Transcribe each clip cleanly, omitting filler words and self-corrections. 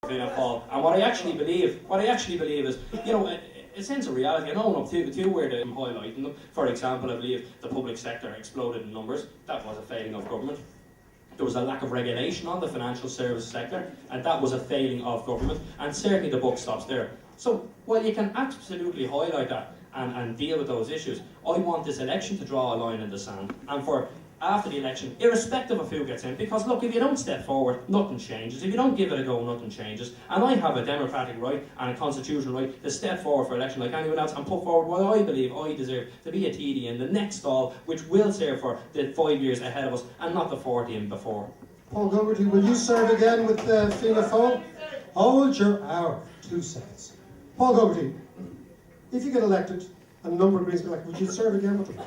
Fianna Fáil. And what I actually believe is, you know, a sense of reality. I know up to where I'm highlighting them. For example, I believe the public sector exploded in numbers. That was a failing of government. There was a lack of regulation on the financial services sector, and that was a failing of government. And certainly the buck stops there. So while you can absolutely highlight that and deal with those issues, I want this election to draw a line in the sand, and for after the election, irrespective of who gets in, because look, if you don't step forward, nothing changes. If you don't give it a go, nothing changes. And I have a democratic right and a constitutional right to step forward for election like anyone else and put forward what I believe I deserve to be a TD in the next stall, which will serve for the 5 years ahead of us and not the 40 and before. Paul Gorgarty, will you serve again with Fianna Fáil? Hold your hour, 2 seconds. Paul Gorgarty, if you get elected and a number of Greens get elected, would you serve again with them?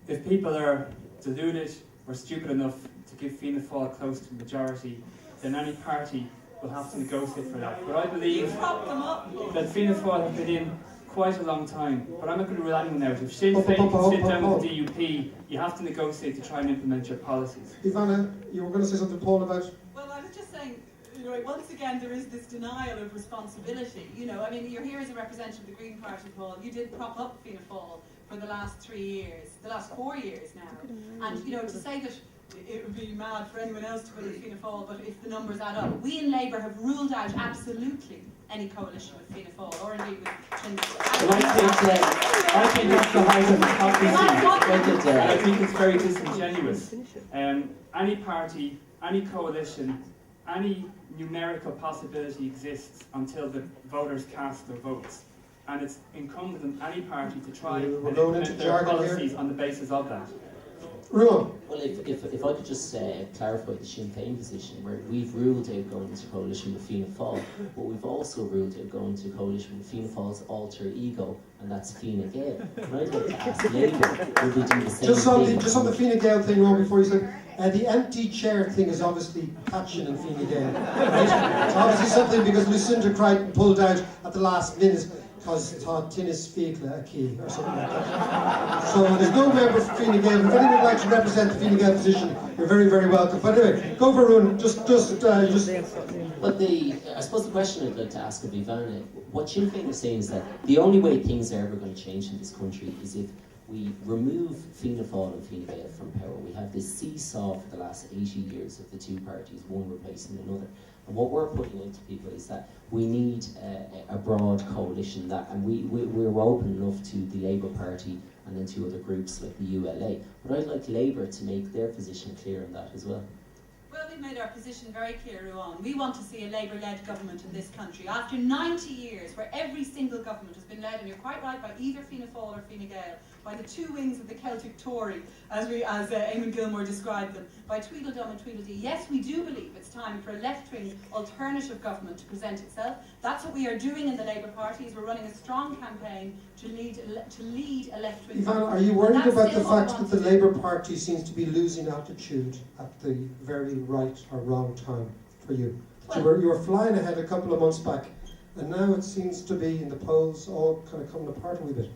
If people are deluded or stupid enough to give Fianna Fáil close to the majority, then any party will have to negotiate for that. But I believe that Fianna Fáil have been in quite a long time, but I'm not going to rule anyone out. If Sinn Féin can sit down with the DUP, you have to negotiate to try and implement your policies. Ivana, you were going to say something, Paul, about... Well, I was just saying, you know, once again there is this denial of responsibility. You know, I mean, you're here as a representative of the Green Party, Paul. You did prop up Fianna Fáil for the last 3 years, the last 4 years now. And, you know, to say that it would be mad for anyone else to put in Fianna Fáil, but if the numbers add up, we in Labour have ruled out absolutely any coalition with Fianna Fáil, or indeed with I think that's the height of hypocrisy. I think it's very disingenuous. Any party, any coalition, any numerical possibility exists until the voters cast their votes. And it's incumbent on any party to try and implement their policies on the basis of that. Ruadhan. Well, if I could just clarify the Sinn Féin position, where we've ruled out going into coalition with Fianna Fáil, but we've also ruled out going into coalition with Fianna Fáil's alter ego, and that's Fine Gael. And I'd like to ask Labour, would we do the same thing? Just on the Fine Gael thing, Ron, before you said, the empty chair thing is obviously passion in Fine Gael. Right? It's obviously something because Lucinda Creighton pulled out at the last minute, because it's thought Tinnis Fiegla a key or something like that. So there's no member for Fine Gael. If anyone would like to represent the Fine Gael position, you're very, very welcome. But anyway, go for Ruadhan. Just. But I suppose the question I'd like to ask of Ivana, what Sinn Féin are saying is that the only way things are ever going to change in this country is if we remove Fianna Fáil and Fine Gael from power. We have this seesaw for the last 80 years of the two parties, one replacing another. And what we're putting out to people is that we need a broad coalition, and we're open enough to the Labour Party and then to other groups like the ULA. But I'd like Labour to make their position clear on that as well. Well, we've made our position very clear, Ruadhan. We want to see a Labour-led government in this country. After 90 years, where every single government has been led, and you're quite right, by either Fianna Fáil or Fine Gael, by the two wings of the Celtic Tory, as Eamon Gilmore described them, by Tweedledum and Tweedledee. Yes, we do believe it's time for a left-wing alternative government to present itself. That's what we are doing in the Labour Party, is we're running a strong campaign to lead a left-wing government. Are you worried about the fact that the Labour Party seems to be losing altitude at the very right or wrong time for you? Well, you were flying ahead a couple of months back, and now it seems to be in the polls all kind of coming apart a wee bit.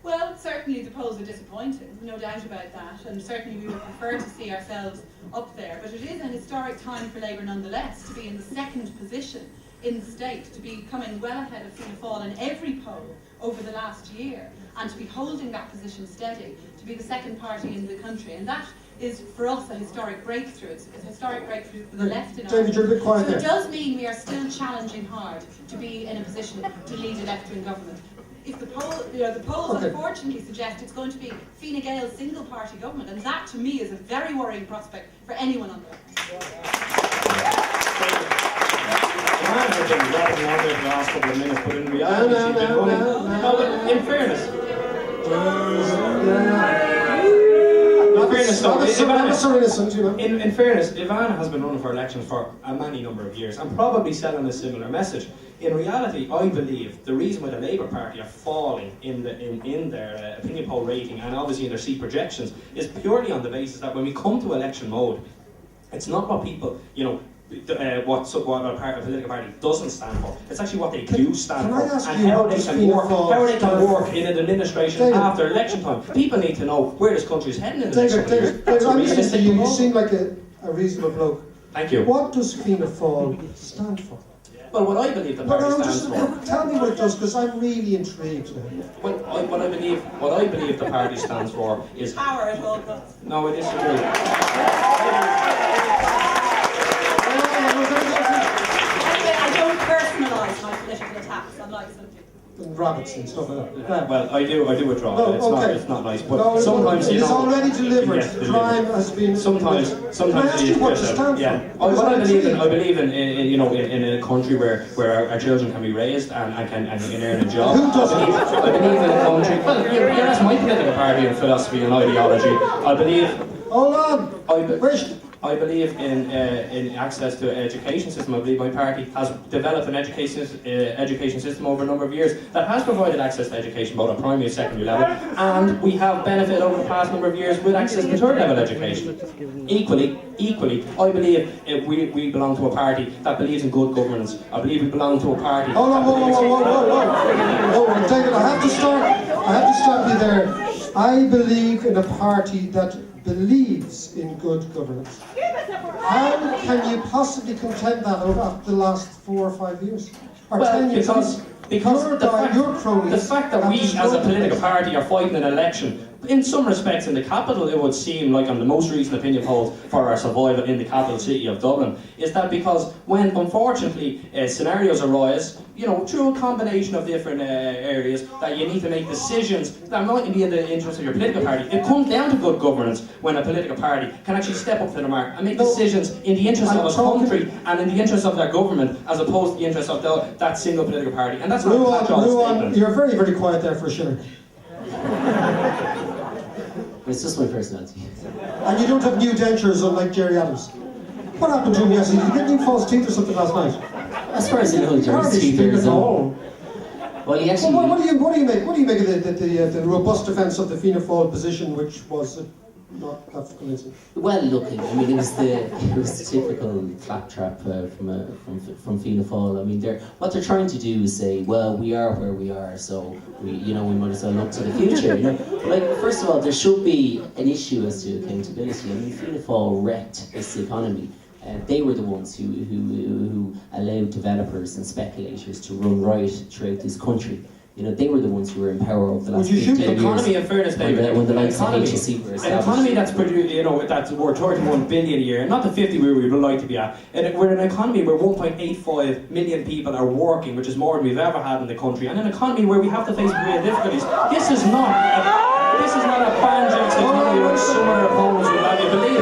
Well, certainly the polls are disappointing, no doubt about that, and certainly we would prefer to see ourselves up there. But it is an historic time for Labour nonetheless to be in the second position in the state, to be coming well ahead of Fianna Fáil in every poll over the last year, and to be holding that position steady, to be the second party in the country. And that is for us a historic breakthrough. It's a historic breakthrough for the left in David, you're a bit quiet So there. it does mean we are still challenging hard to be in a position to lead a left-wing government. If the polls unfortunately suggest it's going to be Fine Gael's single-party government, and that to me is a very worrying prospect for anyone on there. Ivana has been rapping on there for the last couple of minutes, but in reality she's been running. No, but in fairness. In fairness, Ivana has been running for elections for a many number of years and probably selling a similar message. In reality, I believe the reason why the Labour Party are falling in their opinion poll rating and obviously in their seat projections is purely on the basis that when we come to election mode, it's not what people, what a political party doesn't stand for. It's actually what they do stand for and how they can work in an administration after election time. People need to know where this country is heading in the next couple of years. David, I'm listening to you. You seem like a reasonable bloke. Thank you. What does Fianna Fáil stand for? Well, what I believe the party stands for. Tell me what it does, because I'm really intrigued now. Well, what I believe the party stands for is Power at all costs. No, I disagree. I don't personalise my political attacks, unlike some people. And rabbits and stuff like that. Well, I do withdraw. No, It's not nice. But No, sometimes it you is know, already delivered. yes, delivered. Crime has been. Sometimes Can I ask you what to stand yeah. for? What I believe in you know, in a country where our children can be raised and can earn a job. Who doesn't? I believe in a country. Well, yeah, that's my political party and philosophy and ideology. I believe. Hold on. I believe in access to education system. I believe my party has developed an education system over a number of years that has provided access to education both at primary and secondary level, and we have benefited over the past number of years with access to third level education. Equally, I believe we belong to a party that believes in good governance. I believe we belong to a party. Hold on, whoa, David, I have to stop you there. I believe in a party that believes in good governance. How can you possibly contend that over the last 4 or 5 years? Or Well, 10 years? because the fact that we as a political party are fighting an election, in some respects in the capital, it would seem like on the most recent opinion polls for our survival in the capital city of Dublin, is that because when unfortunately scenarios arise, you know, through a combination of different areas, that you need to make decisions that might be in the interest of your political party. It comes down to good governance when a political party can actually step up to the mark and make decisions in the interest of its country and in the interest of their government, as opposed to the interest of that single political party. And that's not a catch-all statement. You're very, very quiet there for a shilling. It's just my personality. And you don't have new dentures unlike Jerry Adams. What happened to him yesterday? Did you get new false teeth or something last night? As far as I know, Jerry's teeth are his own. Well, he actually. Well, what do you make of the robust defence of the Fianna Fáil position, which was not that convincing? Well, look, I mean, it was the typical claptrap from Fianna Fáil. I mean, what they're trying to do is say, well, we are where we are, so we might as well look to the future. You know, like first of all, there should be an issue as to accountability. I mean, Fianna Fáil wrecked this economy. They were the ones who allowed developers and speculators to run riot throughout this country. You know, they were the ones who were in power over the last 15 years. An economy, in fairness, David, when the likes of HSE were established. An economy that's produced, you know, that's worth 31 billion a year, not the 50 we would like to be at. And we're an economy where 1.85 million people are working, which is more than we've ever had in the country, and an economy where we have to face real difficulties. This is not a banjax economy like some other opponents would have you believe.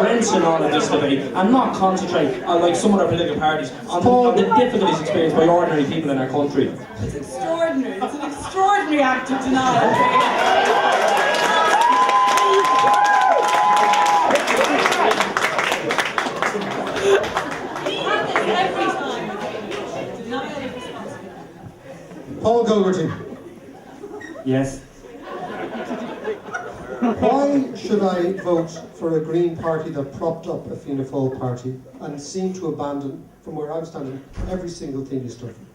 Rents and all of this debate, and not concentrate on, like some other political parties, on the difficulties experienced by ordinary people in our country. It's extraordinary. It's an extraordinary act of denial. Every time. Denial of responsibility. Paul Gorgarty. Yes. Why should I vote for a Green party that propped up a Fianna Fáil party and seemed to abandon, from where I'm standing, every single thing you stood for?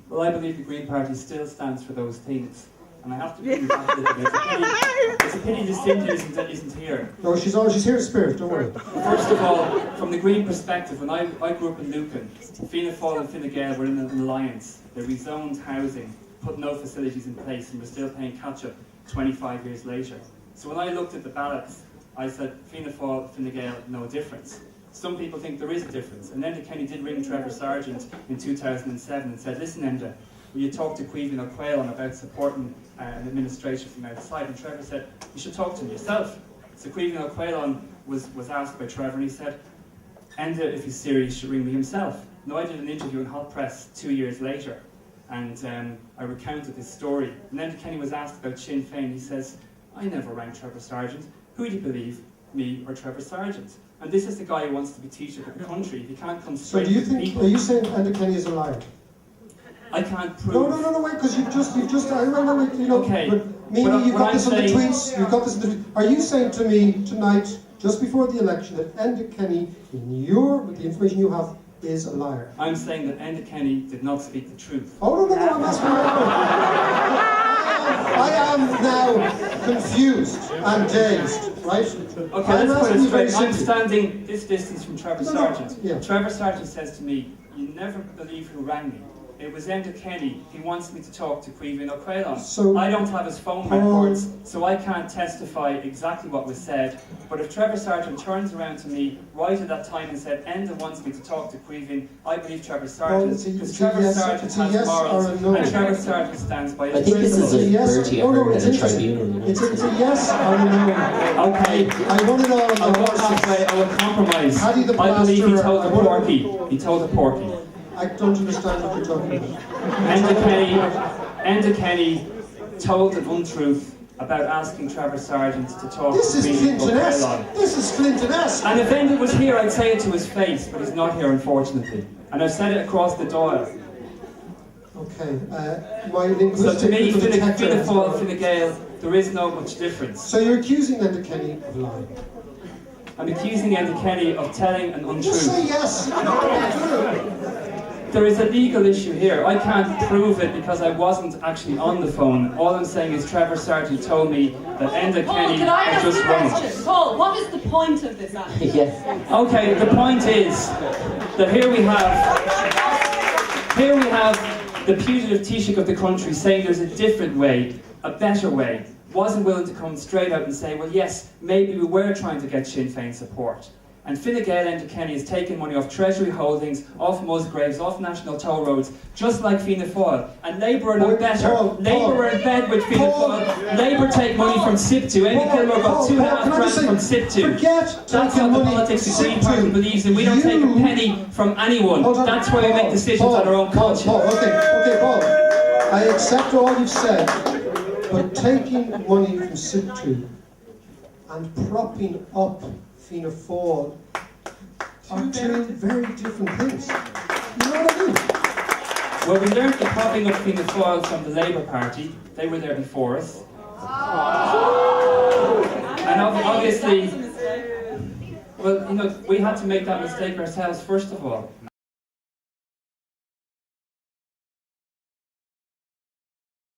Well, I believe the Green Party still stands for those things. And I have to believe that it's a pity Lucinda isn't here. No, she's here in spirit, don't worry. First of all, from the Green perspective, when I grew up in Lucan, Fianna Fáil and Fine Gael were in an alliance. They rezoned housing, put no facilities in place, and we're still paying catch-up 25 years later. So when I looked at the ballots, I said, Fianna Fáil, Fine Gael, no difference. Some people think there is a difference. And Enda Kenny did ring Trevor Sargent in 2007 and said, listen Enda, will you talk to Caoimhín O'Quail about supporting an administration from outside? And Trevor said, you should talk to him yourself. So Caoimhín O'Quail was asked by Trevor and he said, Enda, if he's serious, should ring me himself. Now I did an interview in Hot Press 2 years later and I recounted this story. And Enda Kenny was asked about Sinn Fein. He says, I never rang Trevor Sargent. Who do you believe, me or Trevor Sargent? And this is the guy who wants to be Taoiseach of the country. He can't come straight to people. Are you saying Enda Kenny is a liar? I can't prove. No, wait, because you've just, I remember, you know, okay. but maybe you've got this on the tweets, you've got this in the tweets. Are you saying to me tonight, just before the election, that Enda Kenny, with the information you have, is a liar. I'm saying that Enda Kenny did not speak the truth. Oh, no, I'm asking you. I am now confused and dazed, right? Okay, I'm let's put asking it you very straight. I'm simply. standing this distance from Trevor Sargent. Yeah. Trevor Sargent says to me, "You never believe who rang me. It was Enda Kenny. He wants me to talk to Creighton or Creighton. So, I don't have his phone records, so I can't testify exactly what was said. But if Trevor Sargent turns around to me right at that time and said, Enda wants me to talk to Creighton, I believe Trevor Sargent, because Trevor Sargent has morals, and Trevor Sargent stands by his I think this is principles." a yes. Bertie Oh, no, heard it's at a interesting. tribunal. You know? It's a yes or a no. Okay, I want it all on I'll the go horses. halfway, I will compromise. Paddy the I believe he Plasterer, told I the want- porky. He told the porky. I don't understand what you're talking about. Enda Kenny told an untruth about asking Trevor Sargent to talk This to is Creighton or Clinton-esque. Creighton. This is Clinton-esque. And if Enda was here, I'd say it to his face, but he's not here, unfortunately. And I've said it across the dial. Okay, my So linguistic to me, little Fianna detector has Fáil, gone. Fine Gael, there is no much difference. So you're accusing Enda Kenny of lying. I'm accusing Enda Kenny of telling an Just say untruth. yes. There is a legal issue here. I can't prove it because I wasn't actually on the phone. All I'm saying is Trevor Sargent told me that Enda Paul, Kenny could I had ask just you a rung. question? Paul, what is the point of this act? Yeah. Okay, the point is that here we have the putative Taoiseach of the country saying there's a different way, a better way. Wasn't willing to come straight out and say, well, yes, maybe we were trying to get Sinn Féin support. And Fine Gael Enda Kenny is taking money off Treasury holdings, off Musgraves, off national toll roads, just like Fianna Fáil. And Labour are no better. Labour are in bed with Fianna Fáil. Labour take money from SIPTU. Amy Kilmore got £2.5 grand from SIPTU. Forget That's taking what the money politics of Green from Party SIPTU. believes in. We don't take a penny from anyone. Hold on, That's why we make decisions on our own conscience. Paul, okay, Paul. I accept all you've said, but taking money from SIPTU and propping up Fianna Fáil are two very different things. You know what I mean? Well, we learned the propping up Fianna Fáil from the Labour Party. They were there before us. And obviously, well, you know, we had to make that mistake ourselves first of all.